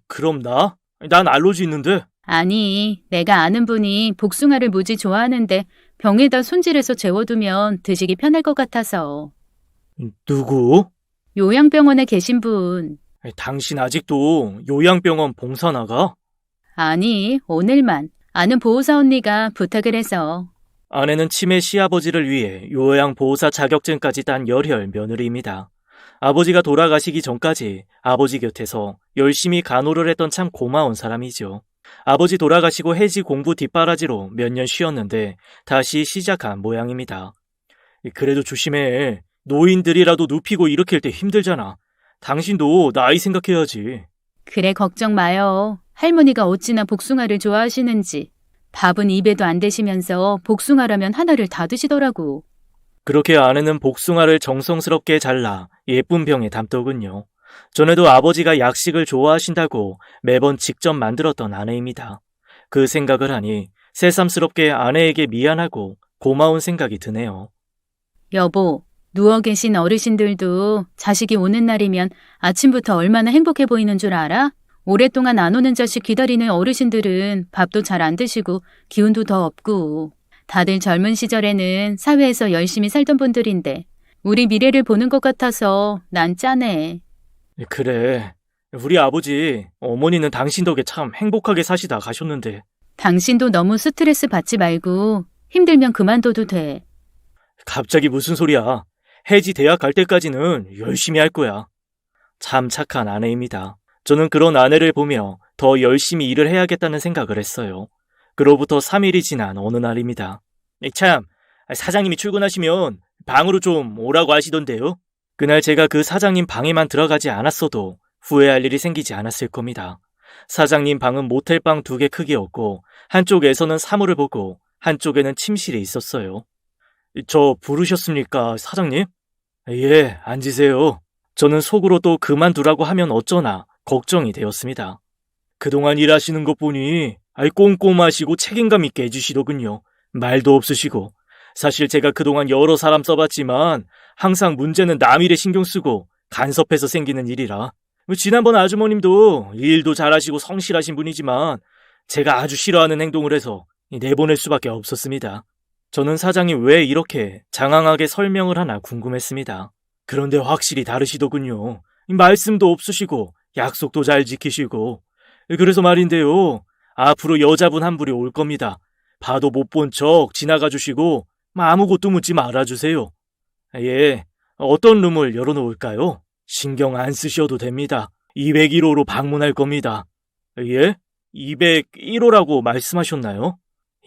그럼 나? 난 알러지 있는데. 아니, 내가 아는 분이 복숭아를 무지 좋아하는데 병에다 손질해서 재워두면 드시기 편할 것 같아서. 누구? 요양병원에 계신 분. 당신 아직도 요양병원 봉사 나가? 아니, 오늘만. 아는 보호사 언니가 부탁을 해서. 아내는 치매 시아버지를 위해 요양보호사 자격증까지 딴 열혈 며느리입니다. 아버지가 돌아가시기 전까지 아버지 곁에서 열심히 간호를 했던 참 고마운 사람이죠. 아버지 돌아가시고 해지 공부 뒷바라지로 몇 년 쉬었는데 다시 시작한 모양입니다. 그래도 조심해. 노인들이라도 눕히고 일으킬 때 힘들잖아. 당신도 나이 생각해야지. 그래, 걱정 마요. 할머니가 어찌나 복숭아를 좋아하시는지. 밥은 입에도 안 대시면서 복숭아라면 하나를 다 드시더라고. 그렇게 아내는 복숭아를 정성스럽게 잘라 예쁜 병에 담더군요. 전에도 아버지가 약식을 좋아하신다고 매번 직접 만들었던 아내입니다. 그 생각을 하니 새삼스럽게 아내에게 미안하고 고마운 생각이 드네요. 여보, 누워 계신 어르신들도 자식이 오는 날이면 아침부터 얼마나 행복해 보이는 줄 알아? 오랫동안 안 오는 자식 기다리는 어르신들은 밥도 잘 안 드시고 기운도 더 없고. 다들 젊은 시절에는 사회에서 열심히 살던 분들인데 우리 미래를 보는 것 같아서 난 짠해. 그래. 우리 아버지, 어머니는 당신 덕에 참 행복하게 사시다 가셨는데. 당신도 너무 스트레스 받지 말고 힘들면 그만둬도 돼. 갑자기 무슨 소리야. 혜지 대학 갈 때까지는 열심히 할 거야. 참 착한 아내입니다. 저는 그런 아내를 보며 더 열심히 일을 해야겠다는 생각을 했어요. 그로부터 3일이 지난 어느 날입니다. 참, 사장님이 출근하시면 방으로 좀 오라고 하시던데요. 그날 제가 그 사장님 방에만 들어가지 않았어도 후회할 일이 생기지 않았을 겁니다. 사장님 방은 모텔방 2개 크기였고 한쪽에서는 사물을 보고 한쪽에는 침실이 있었어요. 저 부르셨습니까, 사장님? 예, 앉으세요. 저는 속으로 또 그만두라고 하면 어쩌나 걱정이 되었습니다. 그동안 일하시는 것 보니 꼼꼼하시고 책임감 있게 해주시더군요. 말도 없으시고. 사실 제가 그동안 여러 사람 써봤지만 항상 문제는 남 일에 신경 쓰고 간섭해서 생기는 일이라. 지난번 아주머님도 일도 잘하시고 성실하신 분이지만 제가 아주 싫어하는 행동을 해서 내보낼 수밖에 없었습니다. 저는 사장이 왜 이렇게 장황하게 설명을 하나 궁금했습니다. 그런데 확실히 다르시더군요. 말씀도 없으시고 약속도 잘 지키시고. 그래서 말인데요. 앞으로 여자분 한 분이 올 겁니다. 봐도 못 본 척 지나가 주시고 아무것도 묻지 말아주세요. 예, 어떤 룸을 열어놓을까요? 신경 안 쓰셔도 됩니다. 201호로 방문할 겁니다. 예? 201호라고 말씀하셨나요?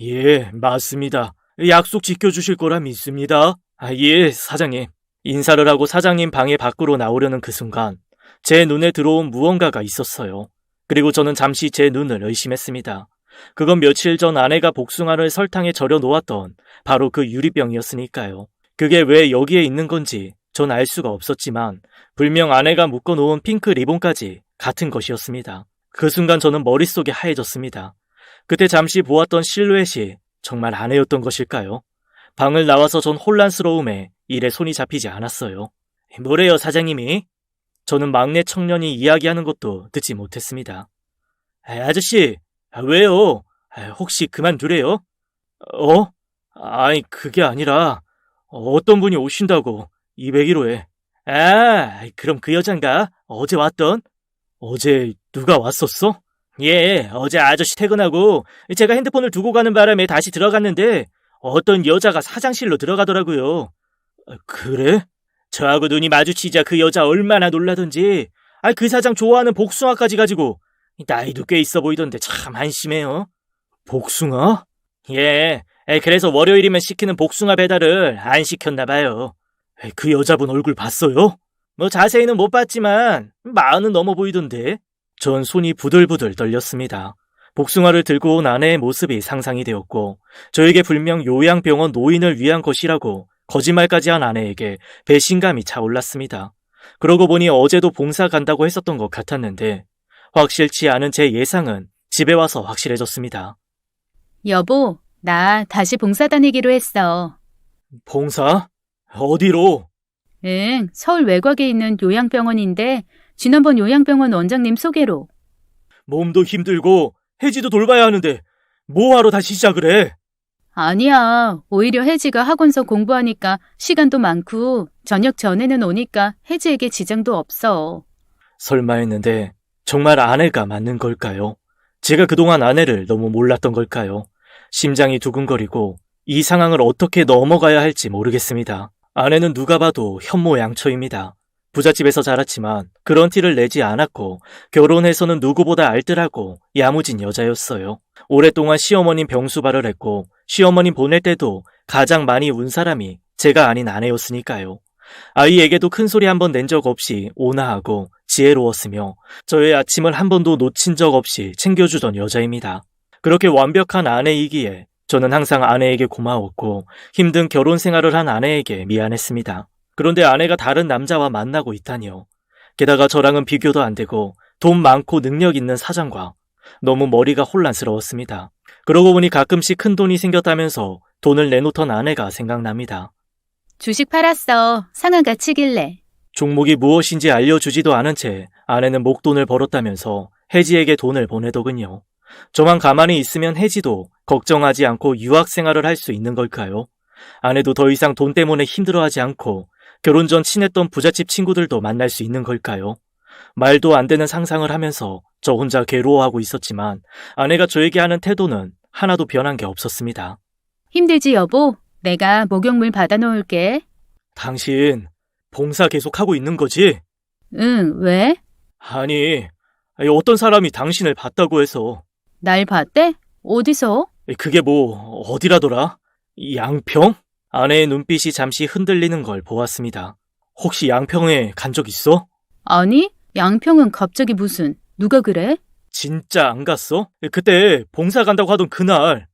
예, 맞습니다. 약속 지켜주실 거라 믿습니다. 예, 사장님. 인사를 하고 사장님 방에 밖으로 나오려는 그 순간 제 눈에 들어온 무언가가 있었어요. 그리고 저는 잠시 제 눈을 의심했습니다. 그건 며칠 전 아내가 복숭아를 설탕에 절여 놓았던 바로 그 유리병이었으니까요. 그게 왜 여기에 있는 건지 전 알 수가 없었지만 분명 아내가 묶어놓은 핑크 리본까지 같은 것이었습니다. 그 순간 저는 머릿속이 하얘졌습니다. 그때 잠시 보았던 실루엣이 정말 아내였던 것일까요? 방을 나와서 전 혼란스러움에 일에 손이 잡히지 않았어요. 뭐래요, 사장님이? 저는 막내 청년이 이야기하는 것도 듣지 못했습니다. 아저씨, 왜요? 혹시 그만두래요? 아니, 그게 아니라 어떤 분이 오신다고 201호에. 그럼 그 여잔가? 어제 왔던? 어제 누가 왔었어? 예, 어제 아저씨 퇴근하고 제가 핸드폰을 두고 가는 바람에 다시 들어갔는데 어떤 여자가 사장실로 들어가더라고요. 그래? 저하고 눈이 마주치자 그 여자 얼마나 놀라던지. 그 사장 좋아하는 복숭아까지 가지고. 나이도 꽤 있어 보이던데 참 한심해요. 복숭아? 예, 그래서 월요일이면 시키는 복숭아 배달을 안 시켰나 봐요. 그 여자분 얼굴 봤어요? 자세히는 못 봤지만 마흔은 넘어 보이던데. 전 손이 부들부들 떨렸습니다. 복숭아를 들고 온 아내의 모습이 상상이 되었고 저에게 분명 요양병원 노인을 위한 것이라고 거짓말까지 한 아내에게 배신감이 차올랐습니다. 그러고 보니 어제도 봉사 간다고 했었던 것 같았는데 확실치 않은 제 예상은 집에 와서 확실해졌습니다. 여보, 나 다시 봉사 다니기로 했어. 봉사? 어디로? 응, 서울 외곽에 있는 요양병원인데 지난번 요양병원 원장님 소개로. 몸도 힘들고 혜지도 돌봐야 하는데 뭐하러 다시 시작을 해? 아니야, 오히려 혜지가 학원서 공부하니까 시간도 많고 저녁 전에는 오니까 혜지에게 지장도 없어. 설마 했는데 정말 아내가 맞는 걸까요? 제가 그동안 아내를 너무 몰랐던 걸까요? 심장이 두근거리고 이 상황을 어떻게 넘어가야 할지 모르겠습니다. 아내는 누가 봐도 현모양처입니다. 부잣집에서 자랐지만 그런 티를 내지 않았고 결혼해서는 누구보다 알뜰하고 야무진 여자였어요. 오랫동안 시어머님 병수발을 했고 시어머님 보낼 때도 가장 많이 운 사람이 제가 아닌 아내였으니까요. 아이에게도 큰 소리 한 번 낸 적 없이 온화하고 지혜로웠으며 저의 아침을 한 번도 놓친 적 없이 챙겨주던 여자입니다. 그렇게 완벽한 아내이기에 저는 항상 아내에게 고마웠고 힘든 결혼 생활을 한 아내에게 미안했습니다. 그런데 아내가 다른 남자와 만나고 있다니요. 게다가 저랑은 비교도 안 되고 돈 많고 능력 있는 사장과 너무 머리가 혼란스러웠습니다. 그러고 보니 가끔씩 큰 돈이 생겼다면서 돈을 내놓던 아내가 생각납니다. 주식 팔았어. 상한가 치길래. 종목이 무엇인지 알려주지도 않은 채 아내는 목돈을 벌었다면서 혜지에게 돈을 보내더군요. 저만 가만히 있으면 혜지도 걱정하지 않고 유학 생활을 할 수 있는 걸까요? 아내도 더 이상 돈 때문에 힘들어하지 않고 결혼 전 친했던 부잣집 친구들도 만날 수 있는 걸까요? 말도 안 되는 상상을 하면서 저 혼자 괴로워하고 있었지만 아내가 저에게 하는 태도는 하나도 변한 게 없었습니다. 힘들지 여보? 내가 목욕물 받아놓을게. 당신 봉사 계속하고 있는 거지? 응, 왜? 아니, 어떤 사람이 당신을 봤다고 해서. 날 봤대? 어디서? 그게 뭐 어디라더라? 양평? 아내의 눈빛이 잠시 흔들리는 걸 보았습니다. 혹시 양평에 간 적 있어? 아니, 양평은 갑자기 무슨, 누가 그래? 진짜 안 갔어? 그때 봉사 간다고 하던 그날.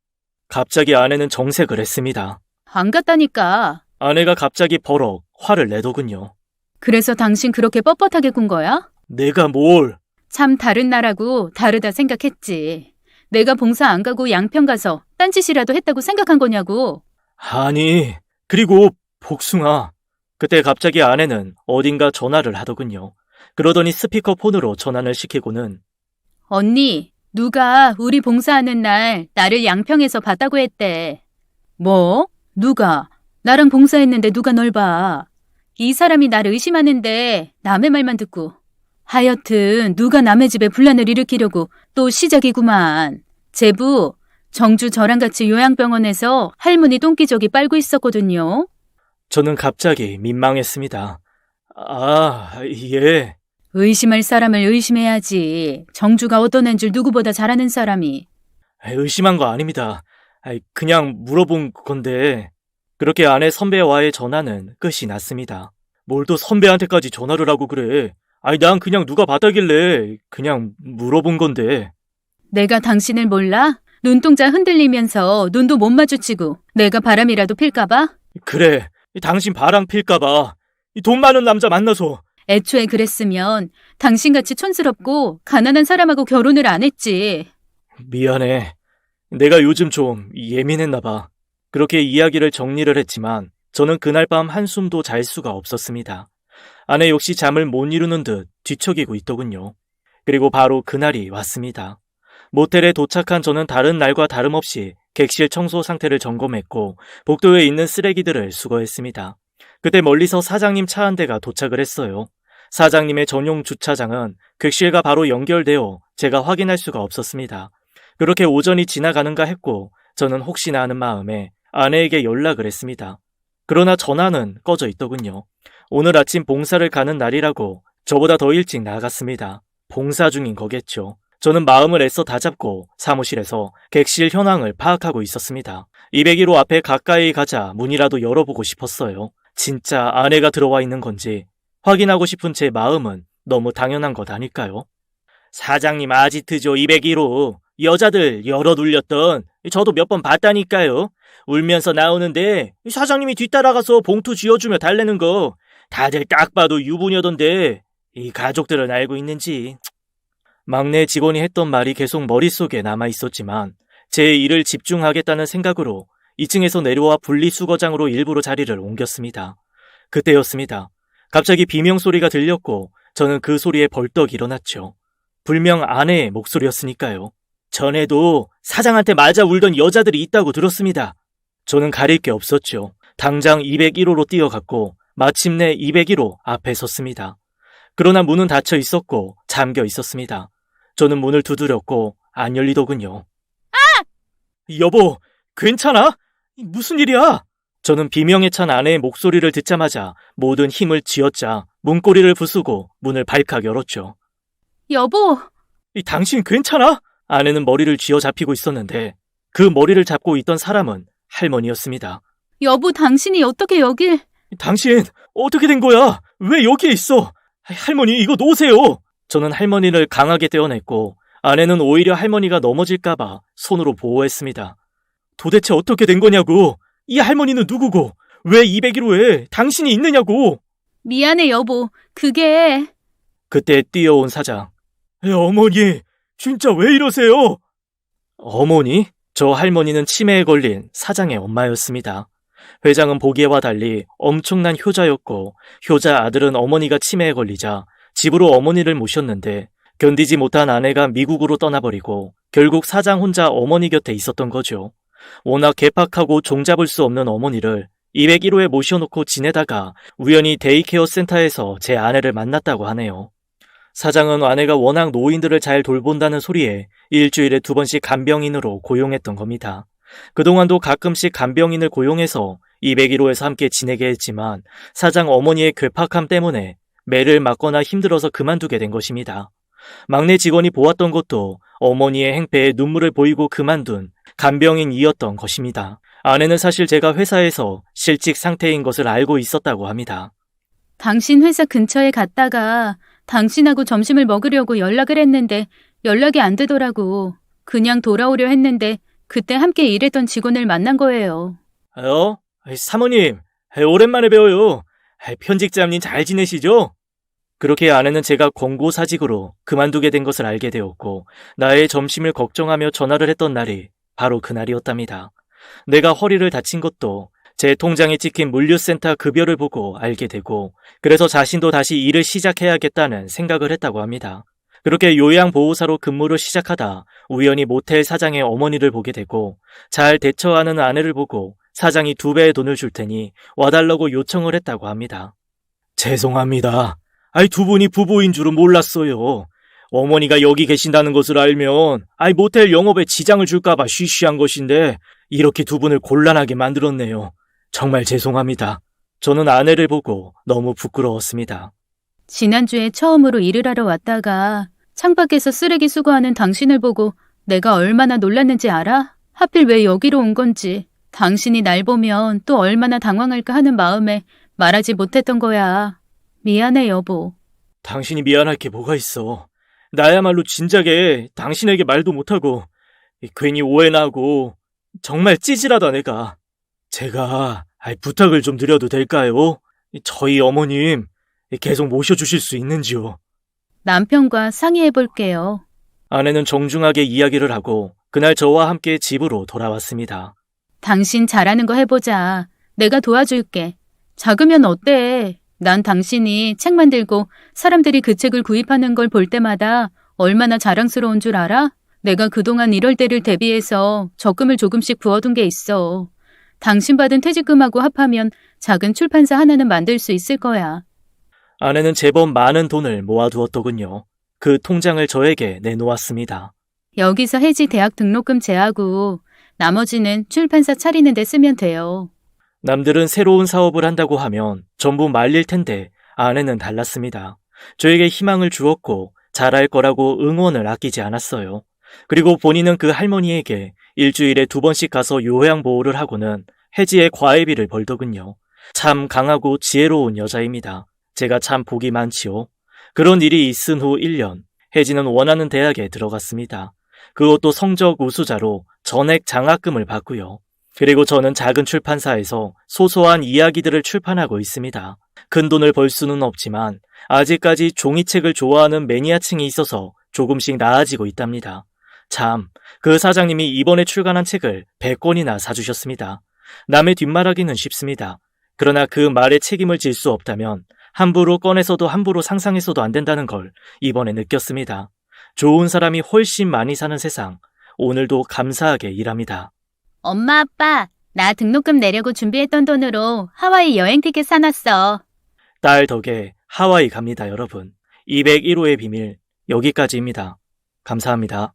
갑자기 아내는 정색을 했습니다. 안 갔다니까. 아내가 갑자기 버럭 화를 내더군요. 그래서 당신 그렇게 뻣뻣하게 군 거야? 내가 뭘? 참 다른 나라고 다르다 생각했지. 내가 봉사 안 가고 양평 가서 딴짓이라도 했다고 생각한 거냐고. 아니, 그리고 복숭아. 그때 갑자기 아내는 어딘가 전화를 하더군요. 그러더니 스피커폰으로 전환을 시키고는 언니, 누가 우리 봉사하는 날 나를 양평에서 봤다고 했대. 뭐? 누가? 나랑 봉사했는데 누가 널 봐? 이 사람이 나를 의심하는데 남의 말만 듣고. 하여튼 누가 남의 집에 분란을 일으키려고 또 시작이구만. 제부, 정주 저랑 같이 요양병원에서 할머니 똥기저귀 빨고 있었거든요. 저는 갑자기 민망했습니다. 예. 의심할 사람을 의심해야지. 정주가 어떤 애인 줄 누구보다 잘 아는 사람이. 의심한 거 아닙니다. 그냥 물어본 건데. 그렇게 아내 선배와의 전화는 끝이 났습니다. 뭘 또 선배한테까지 전화를 하고 그래. 난 그냥 누가 봤다길래 그냥 물어본 건데. 내가 당신을 몰라? 눈동자 흔들리면서 눈도 못 마주치고 내가 바람이라도 필까봐? 그래, 당신 바람 필까봐. 돈 많은 남자 만나서. 애초에 그랬으면 당신같이 촌스럽고 가난한 사람하고 결혼을 안 했지. 미안해. 내가 요즘 좀 예민했나 봐. 그렇게 이야기를 정리를 했지만 저는 그날 밤 한숨도 잘 수가 없었습니다. 아내 역시 잠을 못 이루는 듯 뒤척이고 있더군요. 그리고 바로 그날이 왔습니다. 모텔에 도착한 저는 다른 날과 다름없이 객실 청소 상태를 점검했고 복도에 있는 쓰레기들을 수거했습니다. 그때 멀리서 사장님 차 한 대가 도착을 했어요. 사장님의 전용 주차장은 객실과 바로 연결되어 제가 확인할 수가 없었습니다. 그렇게 오전이 지나가는가 했고 저는 혹시나 하는 마음에 아내에게 연락을 했습니다. 그러나 전화는 꺼져 있더군요. 오늘 아침 봉사를 가는 날이라고 저보다 더 일찍 나갔습니다. 봉사 중인 거겠죠. 저는 마음을 애써 다잡고 사무실에서 객실 현황을 파악하고 있었습니다. 201호 앞에 가까이 가자 문이라도 열어보고 싶었어요. 진짜 아내가 들어와 있는 건지 확인하고 싶은 제 마음은 너무 당연한 것 아닐까요? 사장님 아지트죠. 201호. 여자들 열어 눌렸던 저도 몇 번 봤다니까요. 울면서 나오는데 사장님이 뒤따라가서 봉투 쥐어주며 달래는 거 다들 딱 봐도 유부녀던데 이 가족들은 알고 있는지. 막내 직원이 했던 말이 계속 머릿속에 남아있었지만 제 일을 집중하겠다는 생각으로 2층에서 내려와 분리수거장으로 일부러 자리를 옮겼습니다. 그때였습니다. 갑자기 비명소리가 들렸고 저는 그 소리에 벌떡 일어났죠. 분명 아내의 목소리였으니까요. 전에도 사장한테 맞아 울던 여자들이 있다고 들었습니다. 저는 가릴 게 없었죠. 당장 201호로 뛰어갔고 마침내 201호 앞에 섰습니다. 그러나 문은 닫혀 있었고 잠겨 있었습니다. 저는 문을 두드렸고 안 열리더군요. 여보, 괜찮아? 무슨 일이야? 저는 비명에 찬 아내의 목소리를 듣자마자 모든 힘을 쥐어짜 문고리를 부수고 문을 발칵 열었죠. 여보, 당신 괜찮아? 아내는 머리를 쥐어잡히고 있었는데 그 머리를 잡고 있던 사람은 할머니였습니다. 여보, 당신이 어떻게 여길... 당신 어떻게 된 거야? 왜 여기에 있어? 할머니 이거 놓으세요. 저는 할머니를 강하게 떼어냈고 아내는 오히려 할머니가 넘어질까봐 손으로 보호했습니다. 도대체 어떻게 된 거냐고. 이 할머니는 누구고 왜 201호에 당신이 있느냐고. 미안해, 여보. 그게... 그때 뛰어온 사장. 어머니 진짜 왜 이러세요? 어머니? 저 할머니는 치매에 걸린 사장의 엄마였습니다. 회장은 보기와 달리 엄청난 효자였고 효자 아들은 어머니가 치매에 걸리자 집으로 어머니를 모셨는데 견디지 못한 아내가 미국으로 떠나버리고 결국 사장 혼자 어머니 곁에 있었던 거죠. 워낙 괴팍하고 종잡을 수 없는 어머니를 201호에 모셔놓고 지내다가 우연히 데이케어 센터에서 제 아내를 만났다고 하네요. 사장은 아내가 워낙 노인들을 잘 돌본다는 소리에 일주일에 2번씩 간병인으로 고용했던 겁니다. 그동안도 가끔씩 간병인을 고용해서 201호에서 함께 지내게 했지만 사장 어머니의 괴팍함 때문에 매를 맞거나 힘들어서 그만두게 된 것입니다. 막내 직원이 보았던 것도 어머니의 행패에 눈물을 보이고 그만둔 간병인이었던 것입니다. 아내는 사실 제가 회사에서 실직 상태인 것을 알고 있었다고 합니다. 당신 회사 근처에 갔다가 당신하고 점심을 먹으려고 연락을 했는데 연락이 안 되더라고. 그냥 돌아오려 했는데 그때 함께 일했던 직원을 만난 거예요. 사모님, 오랜만에 뵈어요. 편집장님 잘 지내시죠? 그렇게 아내는 제가 권고사직으로 그만두게 된 것을 알게 되었고 나의 점심을 걱정하며 전화를 했던 날이 바로 그날이었답니다. 내가 허리를 다친 것도 제 통장에 찍힌 물류센터 급여를 보고 알게 되고 그래서 자신도 다시 일을 시작해야겠다는 생각을 했다고 합니다. 그렇게 요양보호사로 근무를 시작하다 우연히 모텔 사장의 어머니를 보게 되고 잘 대처하는 아내를 보고 사장이 2배의 돈을 줄 테니 와달라고 요청을 했다고 합니다. 죄송합니다. 두 분이 부부인 줄은 몰랐어요. 어머니가 여기 계신다는 것을 알면 모텔 영업에 지장을 줄까봐 쉬쉬한 것인데 이렇게 2분을 곤란하게 만들었네요. 정말 죄송합니다. 저는 아내를 보고 너무 부끄러웠습니다. 지난주에 처음으로 일을 하러 왔다가 창밖에서 쓰레기 수거하는 당신을 보고 내가 얼마나 놀랐는지 알아? 하필 왜 여기로 온 건지. 당신이 날 보면 또 얼마나 당황할까 하는 마음에 말하지 못했던 거야. 미안해, 여보. 당신이 미안할 게 뭐가 있어. 나야말로 진작에 당신에게 말도 못하고 괜히 오해나 하고 정말 찌질하다 내가. 제가 부탁을 좀 드려도 될까요? 저희 어머님 계속 모셔주실 수 있는지요? 남편과 상의해볼게요. 아내는 정중하게 이야기를 하고 그날 저와 함께 집으로 돌아왔습니다. 당신 잘하는 거 해보자. 내가 도와줄게. 작으면 어때? 난 당신이 책 만들고 사람들이 그 책을 구입하는 걸 볼 때마다 얼마나 자랑스러운 줄 알아? 내가 그동안 이럴 때를 대비해서 적금을 조금씩 부어둔 게 있어. 당신 받은 퇴직금하고 합하면 작은 출판사 하나는 만들 수 있을 거야. 아내는 제법 많은 돈을 모아두었더군요. 그 통장을 저에게 내놓았습니다. 여기서 혜지 대학 등록금 제하고 나머지는 출판사 차리는 데 쓰면 돼요. 남들은 새로운 사업을 한다고 하면 전부 말릴 텐데 아내는 달랐습니다. 저에게 희망을 주었고 잘할 거라고 응원을 아끼지 않았어요. 그리고 본인은 그 할머니에게 일주일에 2번씩 가서 요양보호를 하고는 혜지의 과외비를 벌더군요. 참 강하고 지혜로운 여자입니다. 제가 참 복이 많지요. 그런 일이 있은 후 1년, 혜지는 원하는 대학에 들어갔습니다. 그것도 성적 우수자로 전액 장학금을 받고요. 그리고 저는 작은 출판사에서 소소한 이야기들을 출판하고 있습니다. 큰 돈을 벌 수는 없지만 아직까지 종이책을 좋아하는 매니아층이 있어서 조금씩 나아지고 있답니다. 참, 그 사장님이 이번에 출간한 책을 100권이나 사주셨습니다. 남의 뒷말하기는 쉽습니다. 그러나 그 말에 책임을 질 수 없다면 함부로 꺼내서도 함부로 상상해서도 안 된다는 걸 이번에 느꼈습니다. 좋은 사람이 훨씬 많이 사는 세상, 오늘도 감사하게 일합니다. 엄마, 아빠, 나 등록금 내려고 준비했던 돈으로 하와이 여행 티켓 사놨어. 딸 덕에 하와이 갑니다, 여러분. 201호의 비밀, 여기까지입니다. 감사합니다.